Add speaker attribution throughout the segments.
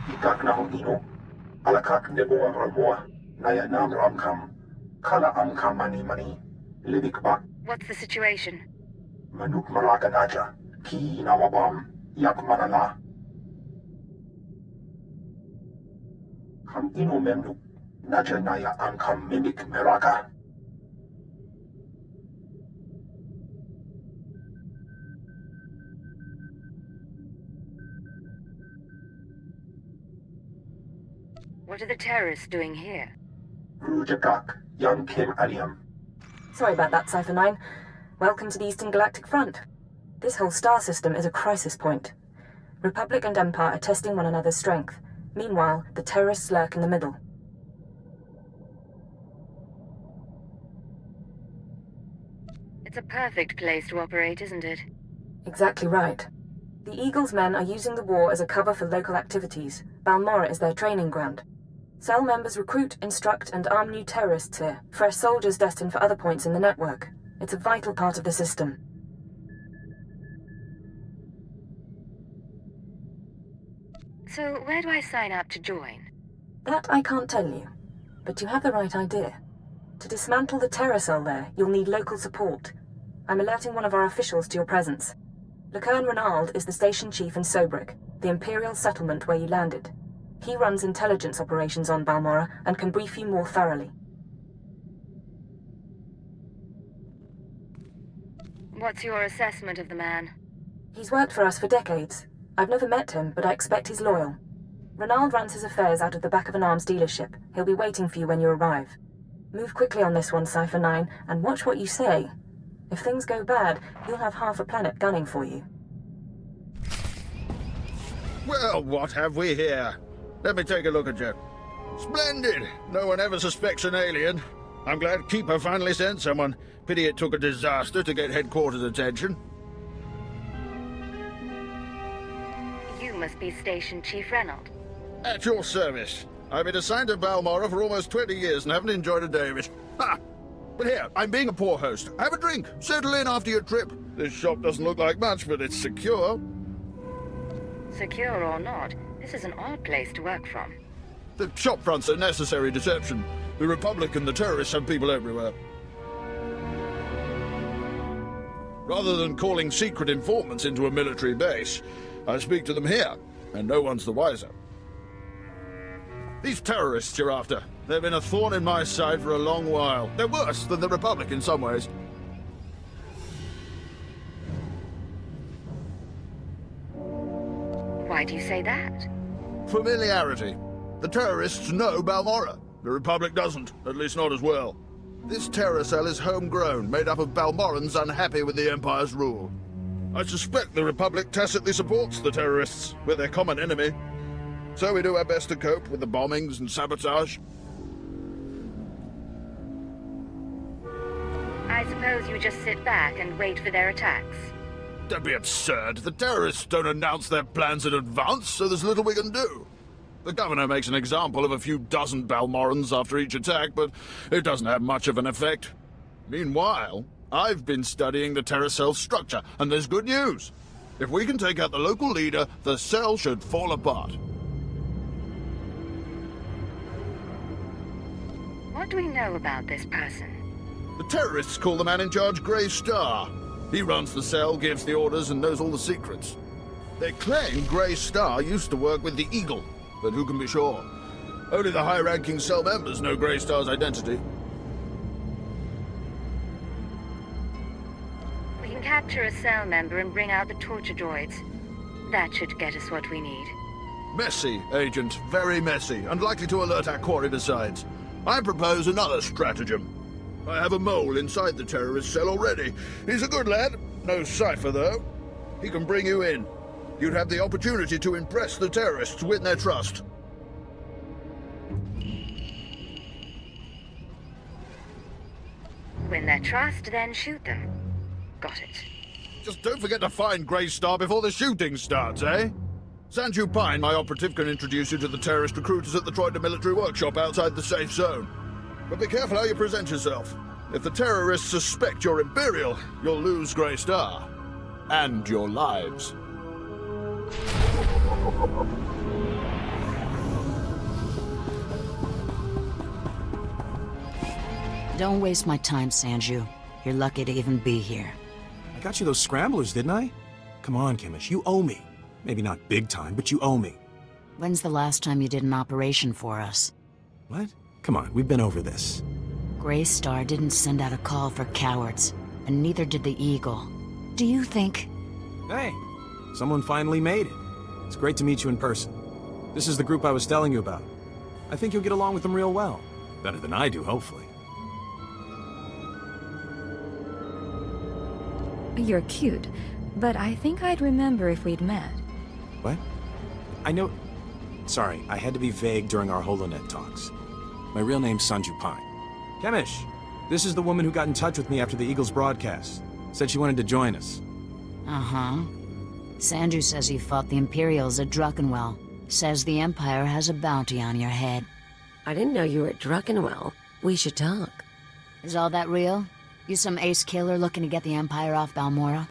Speaker 1: Ikak na hong ino, alakak nebo ang ramwa, naya nam ramkam, kala ang kamani-mani, libik bak,
Speaker 2: What's the situation?
Speaker 1: manuk maraka naja, ki nawabam, yak manala. Ham ino memnuk, naja naya angkam mimik meraka.
Speaker 2: What are the terrorists doing here?
Speaker 1: Rujakak, young Kim Aliam.
Speaker 3: Sorry about that, Cypher 9. Welcome to the Eastern Galactic Front. This whole star system is a crisis point. Republic and Empire are testing one another's strength. Meanwhile, the terrorists lurk in the middle.
Speaker 2: It's a perfect place to operate, isn't it?
Speaker 3: Exactly right. The Eagle's men are using the war as a cover for local activities. Balmorra is their training ground. Cell members recruit, instruct, and arm new terrorists here, fresh soldiers destined for other points in the network. It's a vital part of the system.
Speaker 2: So where do I sign up to join?
Speaker 3: That I can't tell you, but you have the right idea. To dismantle the terror cell there, you'll need local support. I'm alerting one of our officials to your presence. Lakern Renald is the station chief in Sobrik, the Imperial settlement where you landed. He runs intelligence operations on Balmorra and can brief you more thoroughly.
Speaker 2: What's your assessment of the man?
Speaker 3: He's worked for us for decades. I've never met him, but I expect he's loyal. Renald runs his affairs out of the back of an arms dealership. He'll be waiting for you when you arrive. Move quickly on this one, Cypher 9, and watch what you say. If things go bad, you'll have half a planet gunning for you.
Speaker 4: Well, what have we here? Let me take a look at you. Splendid! No one ever suspects an alien. I'm glad Keeper finally sent someone. Pity it took a disaster to get headquarters attention.
Speaker 2: You must be Station Chief Renald.
Speaker 4: At your service. I've been assigned to Balmorra for almost 20 years and haven't enjoyed a day of it. Ha! But here, I'm being a poor host. Have a drink. Settle in after your trip. This shop doesn't look like much, but it's secure.
Speaker 2: Secure or not, this is an odd place to work from.
Speaker 4: The shop front's a necessary deception. The Republic and the terrorists have people everywhere. Rather than calling secret informants into a military base, I speak to them here, and no one's the wiser. These terrorists you're after, they've been a thorn in my side for a long while. They're worse than the Republic in some ways.
Speaker 2: Why do you say that?
Speaker 4: Familiarity. The terrorists know Balmorra. The Republic doesn't, at least not as well. This terror cell is homegrown, made up of Balmorrans unhappy with the Empire's rule. I suspect the Republic tacitly supports the terrorists. We're their common enemy. So we do our best to cope with the bombings and sabotage.
Speaker 2: I suppose you just sit back and wait for their attacks.
Speaker 4: Don't be absurd. The terrorists don't announce their plans in advance, so there's little we can do. The governor makes an example of a few dozen Balmorrans after each attack, but it doesn't have much of an effect. Meanwhile, I've been studying the terror cell's structure, and there's good news. If we can take out the local leader, the cell should fall apart.
Speaker 2: What do we know about this person?
Speaker 4: The terrorists call the man in charge Grey Star. He runs the cell, gives the orders, and knows all the secrets. They claim Grey Star used to work with the Eagle, but who can be sure? Only the high-ranking cell members know Grey Star's identity.
Speaker 2: We can capture a cell member and bring out the torture droids. That should get us what we need.
Speaker 4: Messy, Agent. Very messy, and likely to alert our quarry besides. I propose another stratagem. I have a mole inside the terrorist cell already. He's a good lad. No cipher, though. He can bring you in. You'd have the opportunity to impress the terrorists, win their trust.
Speaker 2: Win their trust, then shoot them. Got it.
Speaker 4: Just don't forget to find Grey Star before the shooting starts, eh? Sanju Pine, my operative, can introduce you to the terrorist recruiters at the Troida military workshop outside the safe zone. But be careful how you present yourself. If the terrorists suspect you're Imperial, you'll lose Grey Star. And your lives.
Speaker 5: Don't waste my time, Sanju. You're lucky to even be here.
Speaker 6: I got you those scramblers, didn't I? Come on, Chemish, you owe me. Maybe not big time, but you owe me.
Speaker 5: When's the last time you did an operation for us?
Speaker 6: What? Come on, we've been over this.
Speaker 5: Grey Star didn't send out a call for cowards, and neither did the Eagle. Do you think...
Speaker 6: Hey, someone finally made it. It's great to meet you in person. This is the group I was telling you about. I think you'll get along with them real well. Better than I do, hopefully.
Speaker 7: You're cute, but I think I'd remember if we'd met.
Speaker 6: What? I know... Sorry, I had to be vague during our HoloNet talks. My real name's Sanju Pine. Chemish, this is the woman who got in touch with me after the Eagles broadcast. Said she wanted to join us.
Speaker 5: Uh-huh. Sanju says you fought the Imperials at Druckenwell. Says the Empire has a bounty on your head.
Speaker 8: I didn't know you were at Druckenwell. We should talk.
Speaker 5: Is all that real? You some ace killer looking to get the Empire off Balmorra?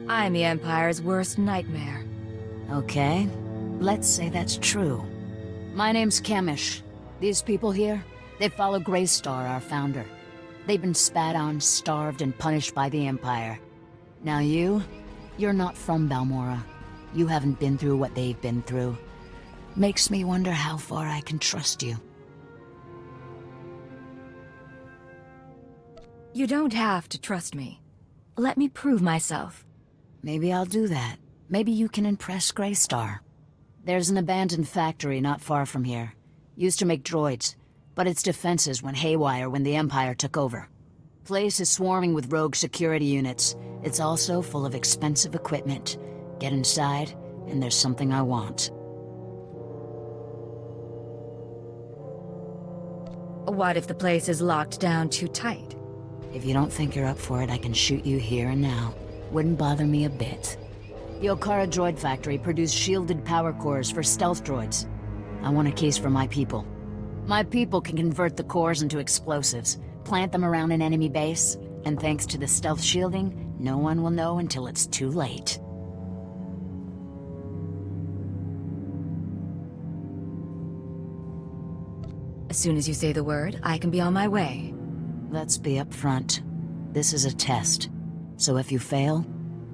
Speaker 7: I'm the Empire's worst nightmare.
Speaker 5: Okay. Let's say that's true. My name's Chemish. These people here, they follow Grey Star, our founder. They've been spat on, starved, and punished by the Empire. Now you're not from Balmorra. You haven't been through what they've been through. Makes me wonder how far I can trust you.
Speaker 7: You don't have to trust me. Let me prove myself.
Speaker 5: Maybe I'll do that. Maybe you can impress Grey Star. There's an abandoned factory not far from here. Used to make droids, but its defenses went haywire when the Empire took over. Place is swarming with rogue security units. It's also full of expensive equipment. Get inside, and there's something I want.
Speaker 7: What if the place is locked down too tight?
Speaker 5: If you don't think you're up for it, I can shoot you here and now. Wouldn't bother me a bit. The Okara droid factory produced shielded power cores for stealth droids. I want a case for my people. My people can convert the cores into explosives, plant them around an enemy base, and thanks to the stealth shielding, no one will know until it's too late.
Speaker 7: As soon as you say the word, I can be on my way.
Speaker 5: Let's be upfront. This is a test. So if you fail,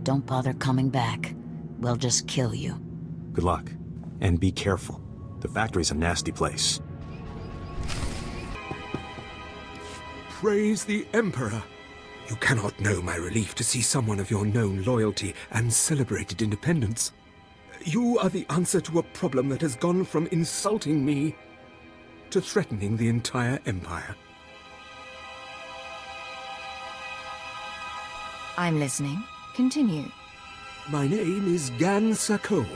Speaker 5: don't bother coming back. We'll just kill you.
Speaker 6: Good luck. And be careful. The factory's a nasty place.
Speaker 9: Praise the Emperor! You cannot know my relief to see someone of your known loyalty and celebrated independence. You are the answer to a problem that has gone from insulting me to threatening the entire Empire.
Speaker 7: I'm listening. Continue.
Speaker 9: My name is Gan Sakol.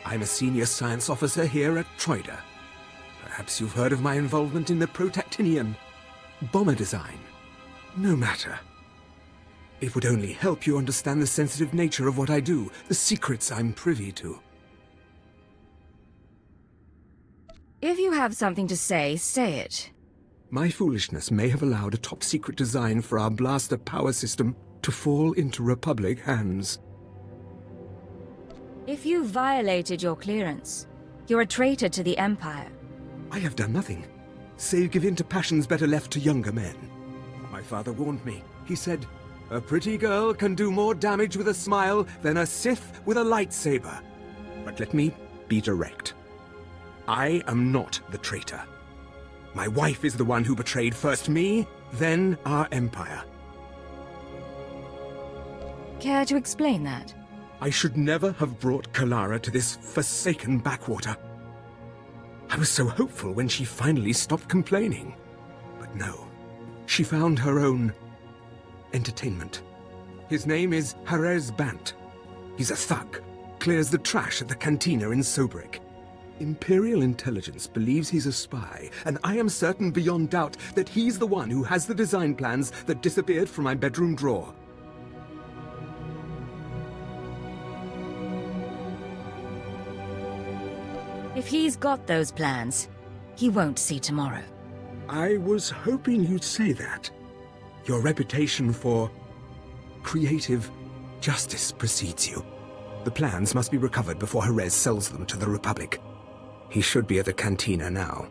Speaker 9: I'm a senior science officer here at Troida. Perhaps you've heard of my involvement in the Protactinian bomber design. No matter. It would only help you understand the sensitive nature of what I do, the secrets I'm privy to.
Speaker 7: If you have something to say, say it.
Speaker 9: My foolishness may have allowed a top-secret design for our blaster power system to fall into Republic hands.
Speaker 7: If you violated your clearance, you're a traitor to the Empire.
Speaker 9: I have done nothing, save give in to passions better left to younger men. My father warned me. He said, "A pretty girl can do more damage with a smile than a Sith with a lightsaber." But let me be direct. I am not the traitor. My wife is the one who betrayed first me, then our Empire.
Speaker 7: Care to explain that?
Speaker 9: I should never have brought Kalara to this forsaken backwater. I was so hopeful when she finally stopped complaining. But no, she found her own entertainment. His name is Harez Bant. He's a thug, clears the trash at the cantina in Sobrik. Imperial intelligence believes he's a spy, and I am certain beyond doubt that he's the one who has the design plans that disappeared from my bedroom drawer.
Speaker 7: If he's got those plans, he won't see tomorrow.
Speaker 9: I was hoping you'd say that. Your reputation for creative justice precedes you. The plans must be recovered before Jerez sells them to the Republic. He should be at the cantina now.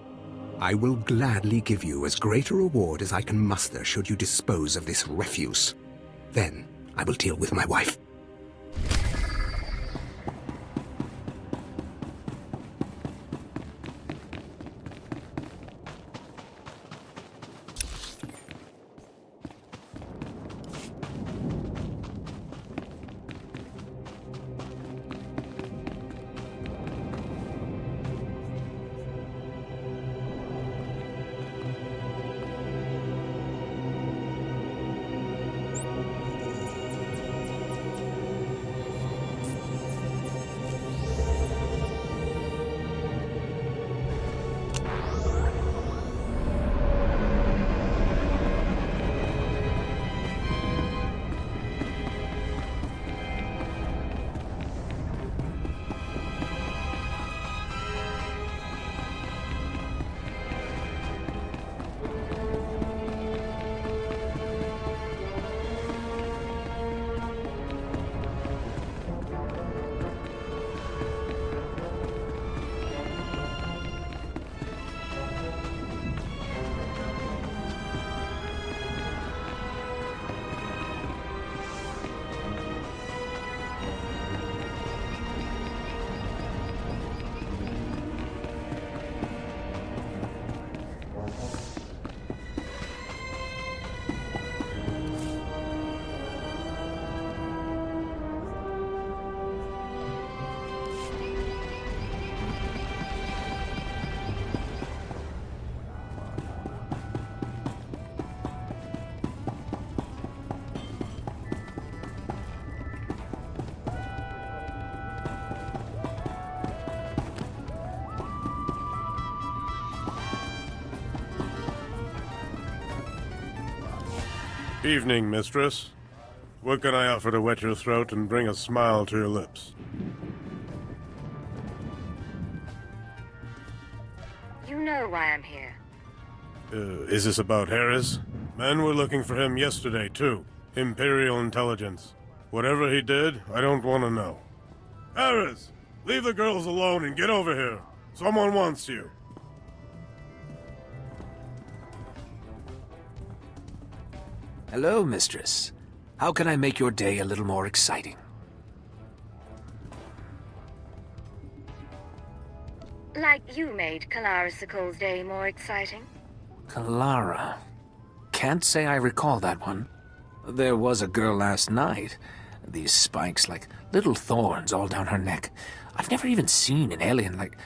Speaker 9: I will gladly give you as great a reward as I can muster should you dispose of this refuse. Then I will deal with my wife.
Speaker 10: Evening, mistress. What can I offer to wet your throat and bring a smile to your lips?
Speaker 2: You know why I'm here.
Speaker 10: Is this about Harris? Men were looking for him yesterday, too. Imperial Intelligence. Whatever he did, I don't want to know. Harris! Leave the girls alone and get over here. Someone wants you.
Speaker 11: Hello, mistress. How can I make your day a little more exciting?
Speaker 2: Like you made Kalara Sokol's day more exciting.
Speaker 11: Kalara. Can't say I recall that one. There was a girl last night. These spikes like little thorns all down her neck. I've never even seen an alien like...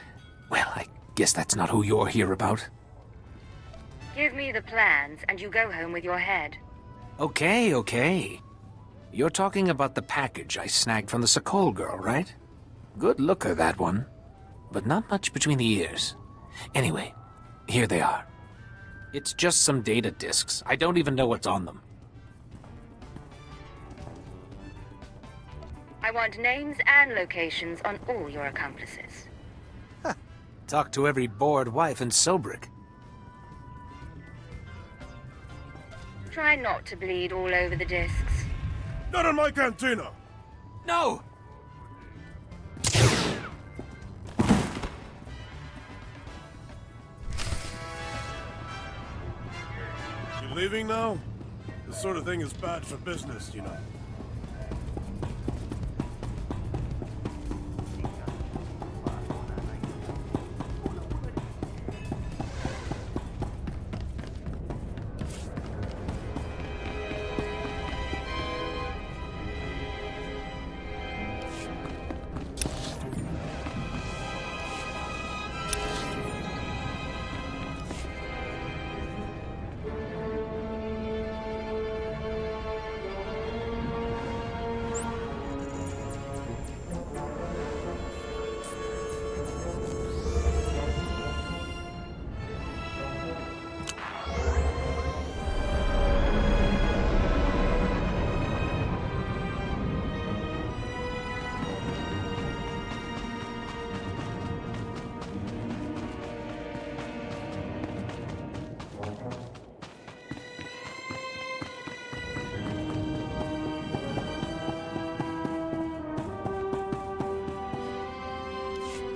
Speaker 11: Well, I guess that's not who you're here about.
Speaker 2: Give me the plans and you go home with your head.
Speaker 11: Okay. You're talking about the package I snagged from the Sokol girl, right? Good looker, that one. But not much between the ears. Anyway, here they are. It's just some data disks. I don't even know what's on them.
Speaker 2: I want names and locations on all your accomplices.
Speaker 11: Talk to every bored wife in Sobrik.
Speaker 2: Try not to bleed all over the discs.
Speaker 10: Not in my cantina!
Speaker 11: No!
Speaker 10: You leaving now? This sort of thing is bad for business, you know.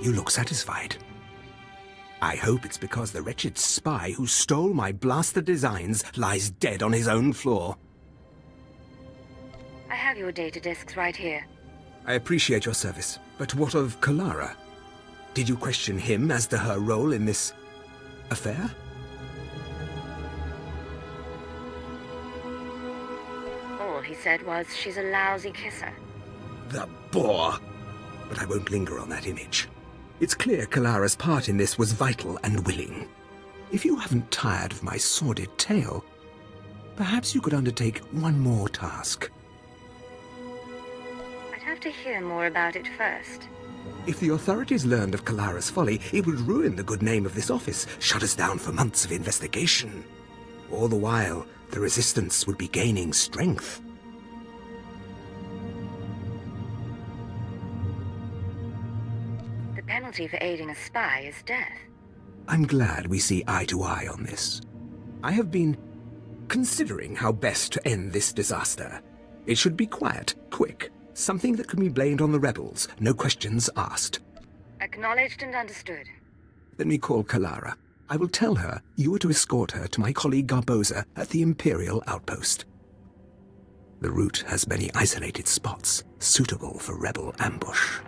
Speaker 9: You look satisfied. I hope it's because the wretched spy who stole my blaster designs lies dead on his own floor.
Speaker 2: I have your data disks right here.
Speaker 9: I appreciate your service, but what of Kalara? Did you question him as to her role in this affair?
Speaker 2: All he said was she's a lousy kisser.
Speaker 9: The bore! But I won't linger on that image. It's clear Kalara's part in this was vital and willing. If you haven't tired of my sordid tale, perhaps you could undertake one more task.
Speaker 2: I'd have to hear more about it first.
Speaker 9: If the authorities learned of Kalara's folly, it would ruin the good name of this office, shut us down for months of investigation. All the while, the Resistance would be gaining strength.
Speaker 2: The penalty for aiding a spy is death.
Speaker 9: I'm glad we see eye to eye on this. I have been considering how best to end this disaster. It should be quiet, quick, something that can be blamed on the rebels, no questions asked.
Speaker 2: Acknowledged and understood.
Speaker 9: Let me call Kalara. I will tell her you are to escort her to my colleague Garboza at the Imperial outpost. The route has many isolated spots, suitable for rebel ambush.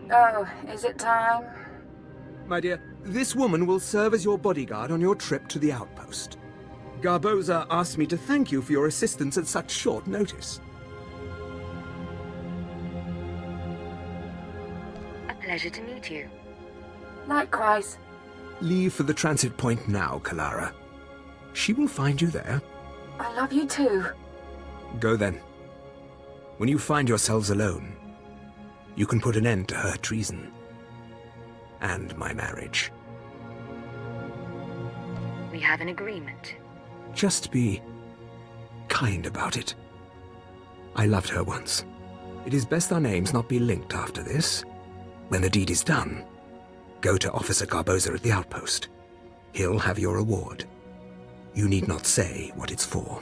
Speaker 3: Oh, is it time?
Speaker 9: My dear, this woman will serve as your bodyguard on your trip to the outpost. Garboza asked me to thank you for your assistance at such short notice.
Speaker 2: A pleasure to meet you.
Speaker 3: Likewise.
Speaker 9: Leave for the transit point now, Kalara. She will find you there.
Speaker 3: I love you too.
Speaker 9: Go then. When you find yourselves alone, you can put an end to her treason. And my marriage.
Speaker 2: We have an agreement.
Speaker 9: Just be kind about it. I loved her once. It is best our names not be linked after this. When the deed is done, go to Officer Garboza at the outpost. He'll have your reward. You need not say what it's for.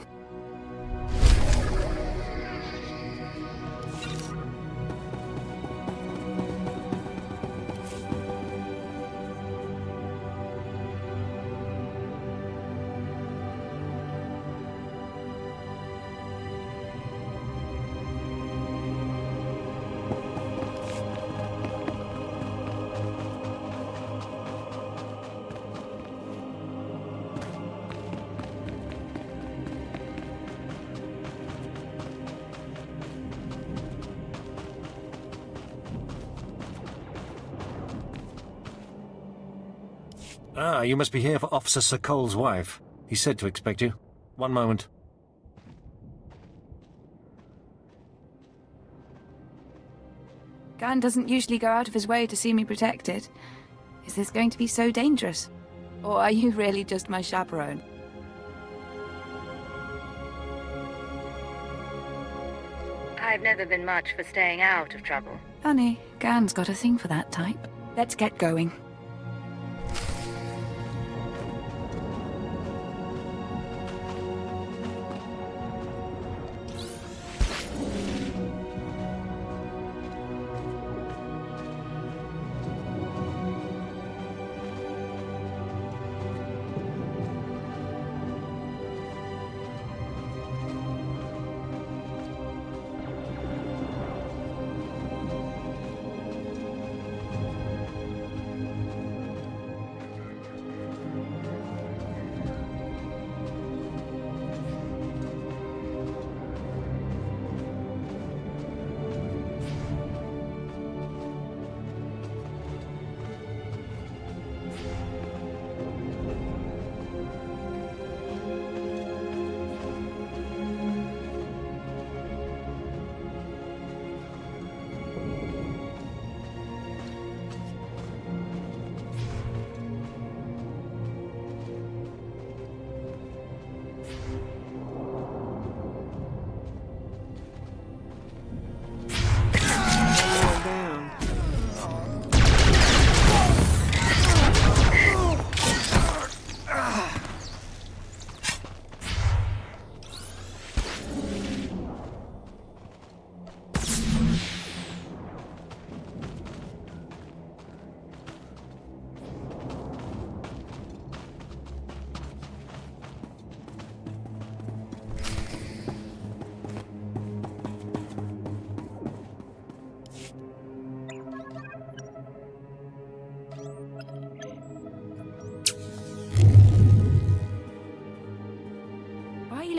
Speaker 12: Ah, you must be here for Officer Sokol's wife. He said to expect you. One moment.
Speaker 13: Gan doesn't usually go out of his way to see me protected. Is this going to be so dangerous? Or are you really just my chaperone?
Speaker 2: I've never been much for staying out of trouble.
Speaker 13: Funny, Gan's got a thing for that type. Let's get going.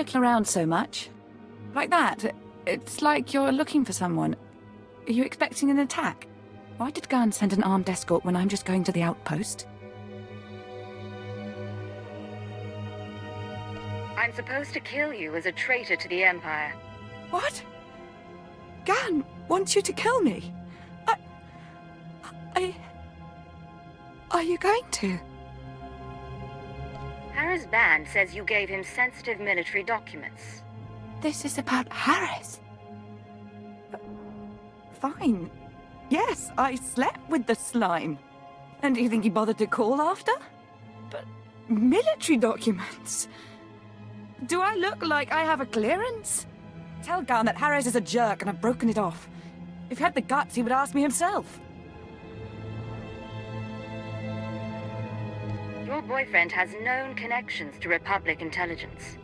Speaker 13: looking around so much? Like that? It's like you're looking for someone. Are you expecting an attack? Why did Garn send an armed escort when I'm just going to the outpost?
Speaker 2: I'm supposed to kill you as a traitor to the Empire.
Speaker 13: What? Garn wants you to kill me? Are you going to?
Speaker 2: Harris' band says you gave him sensitive military documents.
Speaker 13: This is about Harris. Fine. Yes, I slept with the slime. And do you think he bothered to call after? But military documents? Do I look like I have a clearance? Tell Garn that Harris is a jerk and I've broken it off. If he had the guts, he would ask me himself.
Speaker 2: Your boyfriend has known connections to Republic intelligence.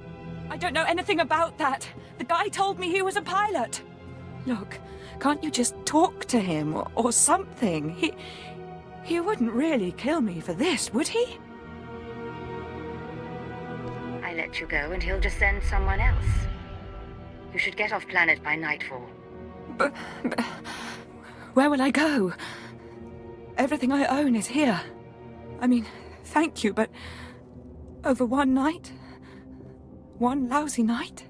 Speaker 13: I don't know anything about that. The guy told me he was a pilot. Look, can't you just talk to him or something? He wouldn't really kill me for this, would he?
Speaker 2: I let you go and he'll just send someone else. You should get off planet by nightfall.
Speaker 13: But where will I go? Everything I own is here. I mean, thank you, but over one night? One lousy night?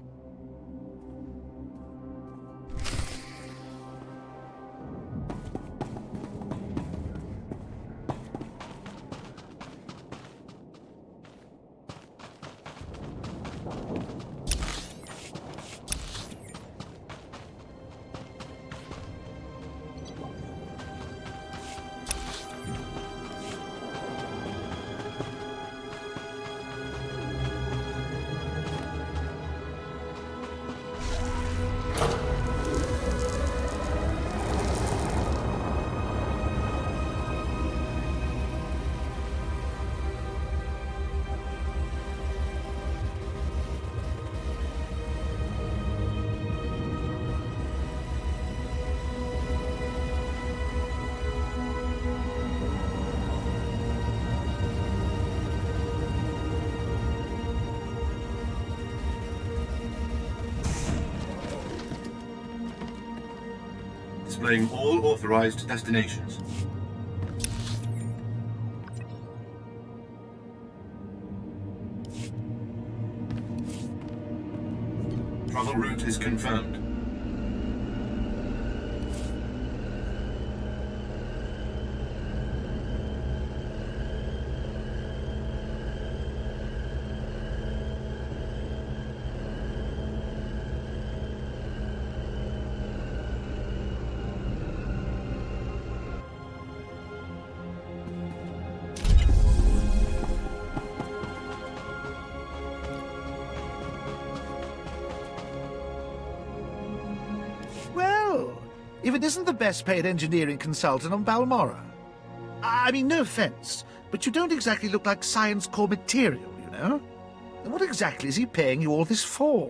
Speaker 1: Displaying all authorized destinations. Travel route is confirmed.
Speaker 14: If it isn't the best paid engineering consultant on Balmorra. I mean, no offense, but you don't exactly look like science core material, you know? What exactly is he paying you all this for?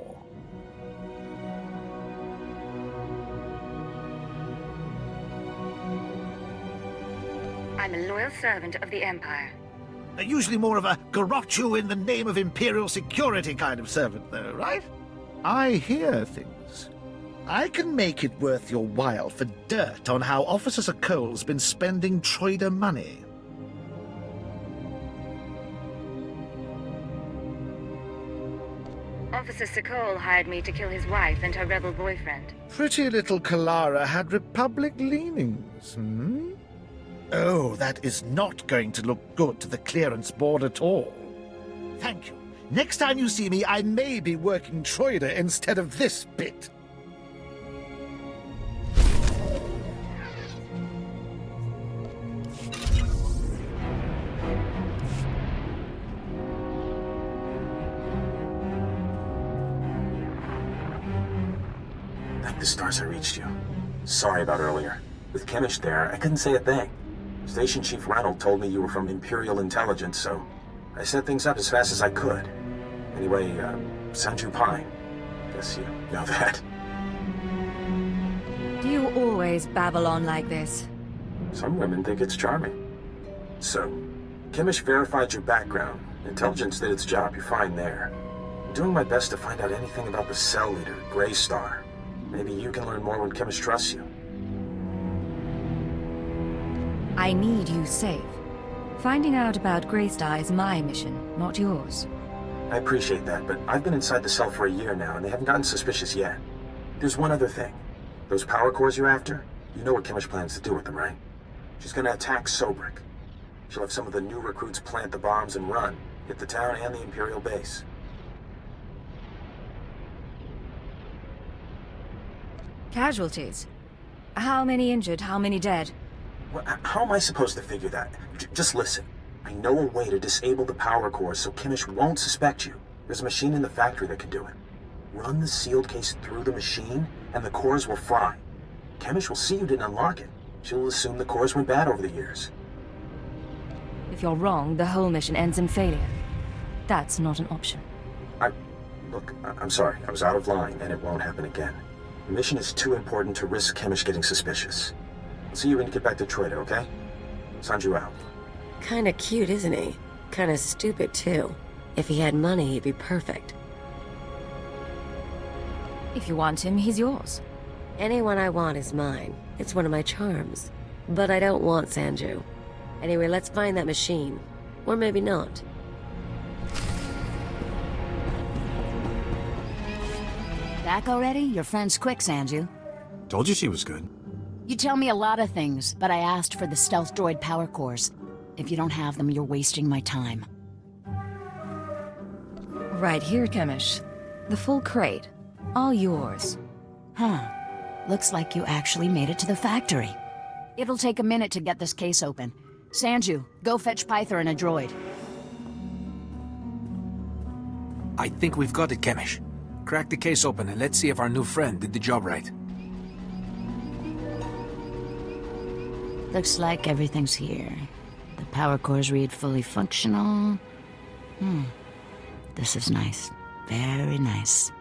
Speaker 2: I'm a loyal servant of the Empire.
Speaker 14: Usually more of a garrote you in the name of Imperial security kind of servant, though, right? I hear things. I can make it worth your while for dirt on how Officer Sokol's been spending trader money.
Speaker 2: Officer Sokol hired me to kill his wife and her rebel boyfriend.
Speaker 14: Pretty little Kalara had Republic leanings, hmm? Oh, that is not going to look good to the clearance board at all. Thank you. Next time you see me, I may be working trader instead of this bit.
Speaker 6: Thank the stars I reached you. Sorry about earlier. With Chemish there, I couldn't say a thing. Station Chief Renald told me you were from Imperial Intelligence, so I set things up as fast as I could. Anyway, Sanju Pine. Guess you know that.
Speaker 7: Do you always babble on like this?
Speaker 6: Some women think it's charming. So, Chemish verified your background. Intelligence did its job. You're fine there. doing my best to find out anything about the cell leader, Grey Star. Maybe you can learn more when Chemish trusts you.
Speaker 7: I need you safe. Finding out about Greystar is my mission, not yours.
Speaker 6: I appreciate that, but I've been inside the cell for a year now, and they haven't gotten suspicious yet. There's one other thing. Those power cores you're after, you know what Chemish plans to do with them, right? She's gonna attack Sobrik. She'll have some of the new recruits plant the bombs and run, hit the town and the Imperial base.
Speaker 7: Casualties? How many injured, how many dead?
Speaker 6: Well, how am I supposed to figure that? Just listen. I know a way to disable the power cores so Chemish won't suspect you. There's a machine in the factory that can do it. Run the sealed case through the machine, and the cores will fry. Chemish will see you didn't unlock it. She'll assume the cores went bad over the years.
Speaker 7: If you're wrong, the whole mission ends in failure. That's not an option.
Speaker 6: Look, I'm sorry. I was out of line, and it won't happen again. The mission is too important to risk Chemish getting suspicious. I'll see you when you get back to Troida, okay? Sanju out.
Speaker 8: Kinda cute, isn't he? Kinda stupid, too. If he had money, he'd be perfect.
Speaker 7: If you want him, he's yours.
Speaker 8: Anyone I want is mine. It's one of my charms. But I don't want Sanju. Anyway, let's find that machine. Or maybe not.
Speaker 5: Back already? Your friend's quick, Sanju.
Speaker 6: Told you she was good.
Speaker 5: You tell me a lot of things, but I asked for the stealth droid power cores. If you don't have them, you're wasting my time.
Speaker 7: Right here, Chemish. The full crate. All yours.
Speaker 5: Huh. Looks like you actually made it to the factory. It'll take a minute to get this case open. Sanju, go fetch Pyther and a droid.
Speaker 11: I think we've got it, Chemish. Crack the case open and let's see if our new friend did the job right.
Speaker 5: Looks like everything's here. The power cores read fully functional. This is nice. Very nice.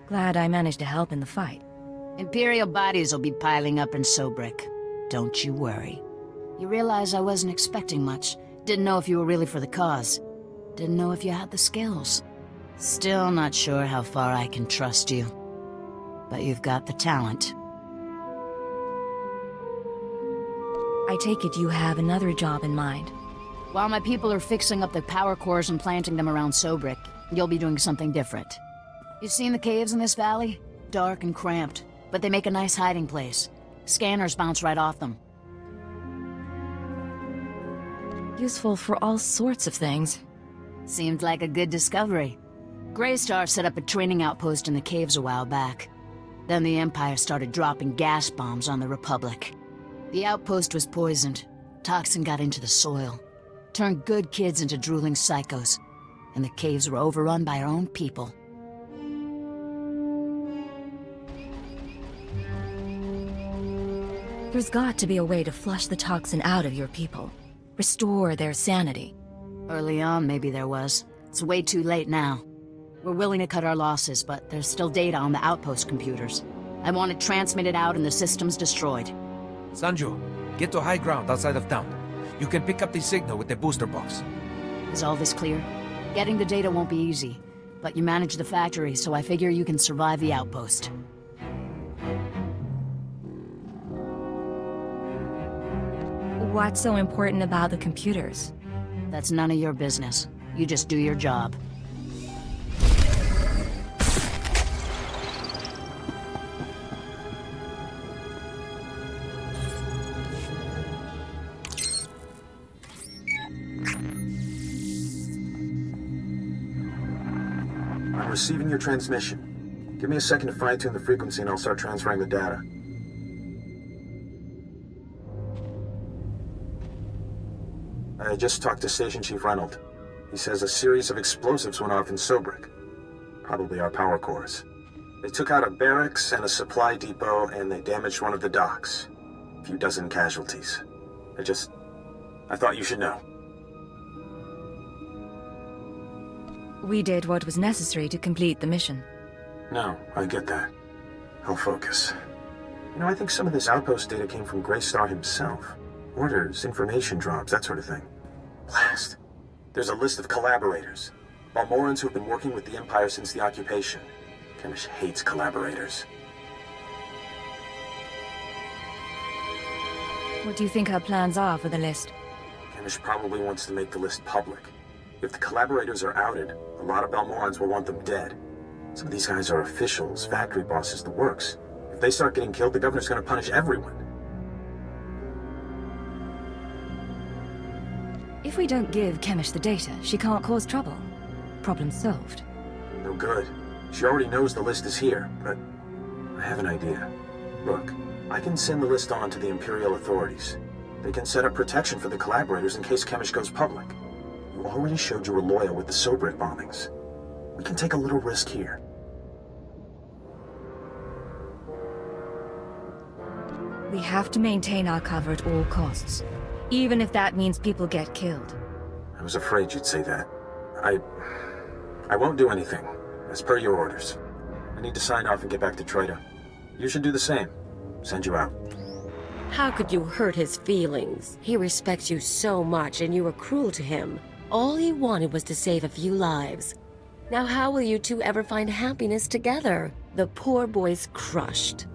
Speaker 7: Glad I managed to help in the fight.
Speaker 5: Imperial bodies will be piling up in Sobrik. Don't you worry. You realize I wasn't expecting much. Didn't know if you were really for the cause. Didn't know if you had the skills. Still not sure how far I can trust you. But you've got the talent.
Speaker 7: I take it you have another job in mind.
Speaker 5: While my people are fixing up the power cores and planting them around Sobrik, you'll be doing something different. You seen the caves in this valley? Dark and cramped, but they make a nice hiding place. Scanners bounce right off them.
Speaker 7: Useful for all sorts of things.
Speaker 5: Seemed like a good discovery. Greystar set up a training outpost in the caves a while back. Then the Empire started dropping gas bombs on the Republic. The outpost was poisoned. Toxin got into the soil. Turned good kids into drooling psychos. And the caves were overrun by our own people.
Speaker 7: There's got to be a way to flush the toxin out of your people. Restore their sanity.
Speaker 5: Early on, maybe there was. It's way too late now. We're willing to cut our losses, but there's still data on the outpost computers. I want it transmitted out and the systems destroyed.
Speaker 11: Sanju, get to high ground outside of town. You can pick up the signal with the booster box.
Speaker 5: Is all this clear? Getting the data won't be easy, but you manage the factory, so I figure you can survive the outpost.
Speaker 7: What's so important about the computers?
Speaker 5: That's none of your business. You just do your job.
Speaker 6: I'm receiving your transmission. Give me a second to fine-tune the frequency and I'll start transferring the data. I just talked to Station Chief Renald. He says a series of explosives went off in Sobrik. Probably our power cores. They took out a barracks and a supply depot, and they damaged one of the docks. A few dozen casualties. I thought you should know.
Speaker 7: We did what was necessary to complete the mission.
Speaker 6: No, I get that. I'll focus. You know, I think some of this outpost data came from Greystar himself. Orders, information drops, that sort of thing. Blast. There's a list of collaborators.
Speaker 15: Balmorrans who have been working with the Empire since the occupation. Chemish hates collaborators.
Speaker 7: What do you think her plans are for the list?
Speaker 15: Chemish probably wants to make the list public. If the collaborators are outed, a lot of Balmorrans will want them dead. Some of these guys are officials, factory bosses, the works. If they start getting killed, the governor's gonna punish everyone.
Speaker 7: If we don't give Chemish the data, she can't cause trouble. Problem solved.
Speaker 15: No good. She already knows the list is here, but I have an idea. Look, I can send the list on to the Imperial authorities. They can set up protection for the collaborators in case Chemish goes public. You already showed you were loyal with the Sobrik bombings. We can take a little risk here.
Speaker 7: We have to maintain our cover at all costs, even if that means people get killed.
Speaker 15: I was afraid you'd say that. I won't do anything, as per your orders. I need to sign off and get back to Troita. You should do the same. Send you out.
Speaker 8: How could you hurt his feelings? He respects you so much and you were cruel to him. All he wanted was to save a few lives. Now how will you two ever find happiness together? The poor boy's crushed.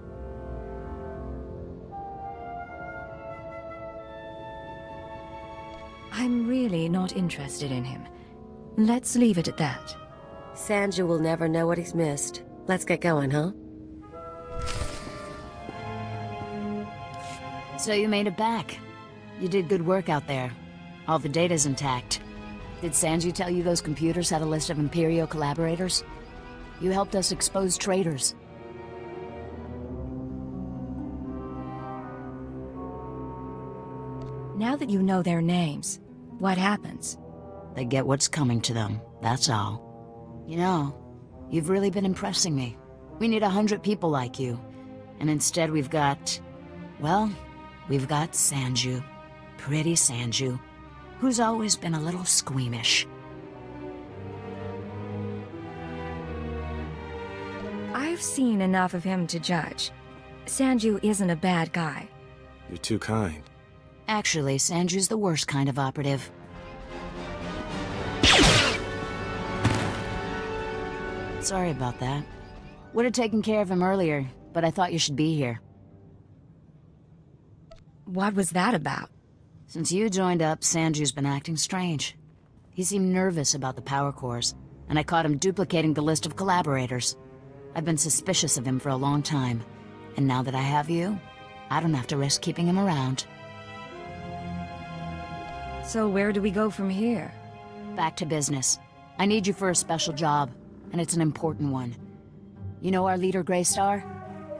Speaker 7: I'm really not interested in him. Let's leave it at that.
Speaker 8: Sanju will never know what he's missed. Let's get going, huh?
Speaker 5: So you made it back. You did good work out there. All the data's intact. Did Sanju tell you those computers had a list of Imperial collaborators? You helped us expose traitors.
Speaker 7: Now that you know their names, what happens?
Speaker 5: They get what's coming to them, that's all. You know, you've really been impressing me. We need 100 people like you. And instead we've got... well, we've got Sanju. Pretty Sanju. Who's always been a little squeamish.
Speaker 7: I've seen enough of him to judge. Sanju isn't a bad guy.
Speaker 6: You're too kind.
Speaker 5: Actually, Sanju's the worst kind of operative. Sorry about that. Would have taken care of him earlier, but I thought you should be here.
Speaker 7: What was that about?
Speaker 5: Since you joined up, Sanju's been acting strange. He seemed nervous about the power cores, and I caught him duplicating the list of collaborators. I've been suspicious of him for a long time, and now that I have you, I don't have to risk keeping him around.
Speaker 7: So where do we go from here?
Speaker 5: Back to business. I need you for a special job, and it's an important one. You know our leader, Greystar?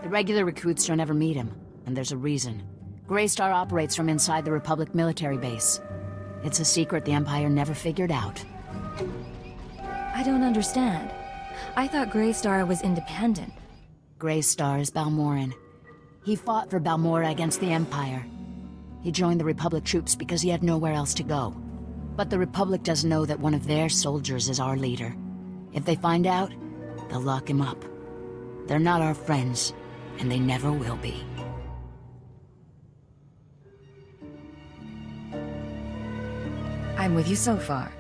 Speaker 5: The regular recruits don't ever meet him, and there's a reason. Greystar operates from inside the Republic military base. It's a secret the Empire never figured out.
Speaker 7: I don't understand. I thought Greystar was independent.
Speaker 5: Greystar is Balmorran. He fought for Balmorra against the Empire. He joined the Republic troops because he had nowhere else to go. But the Republic doesn't know that one of their soldiers is our leader. If they find out, they'll lock him up. They're not our friends, and they never will be.
Speaker 7: I'm with you so far.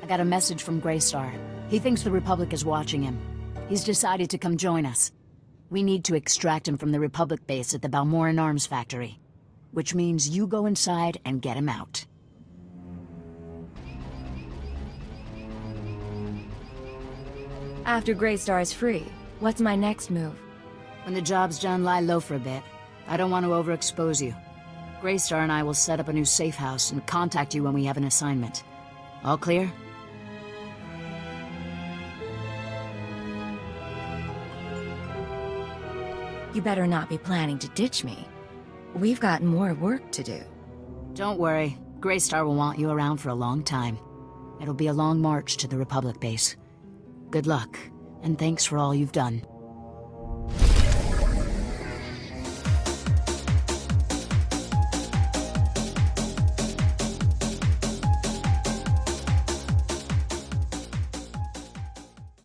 Speaker 5: I got a message from Greystar. He thinks the Republic is watching him. He's decided to come join us. We need to extract him from the Republic base at the Balmorran Arms Factory. Which means you go inside and get him out.
Speaker 7: After Greystar is free, what's my next move?
Speaker 5: When the job's done, lie low for a bit. I don't want to overexpose you. Greystar and I will set up a new safe house and contact you when we have an assignment. All clear?
Speaker 7: You better not be planning to ditch me. We've got more work to do.
Speaker 5: Don't worry. Greystar will want you around for a long time. It'll be a long march to the Republic base. Good luck, and thanks for all you've done.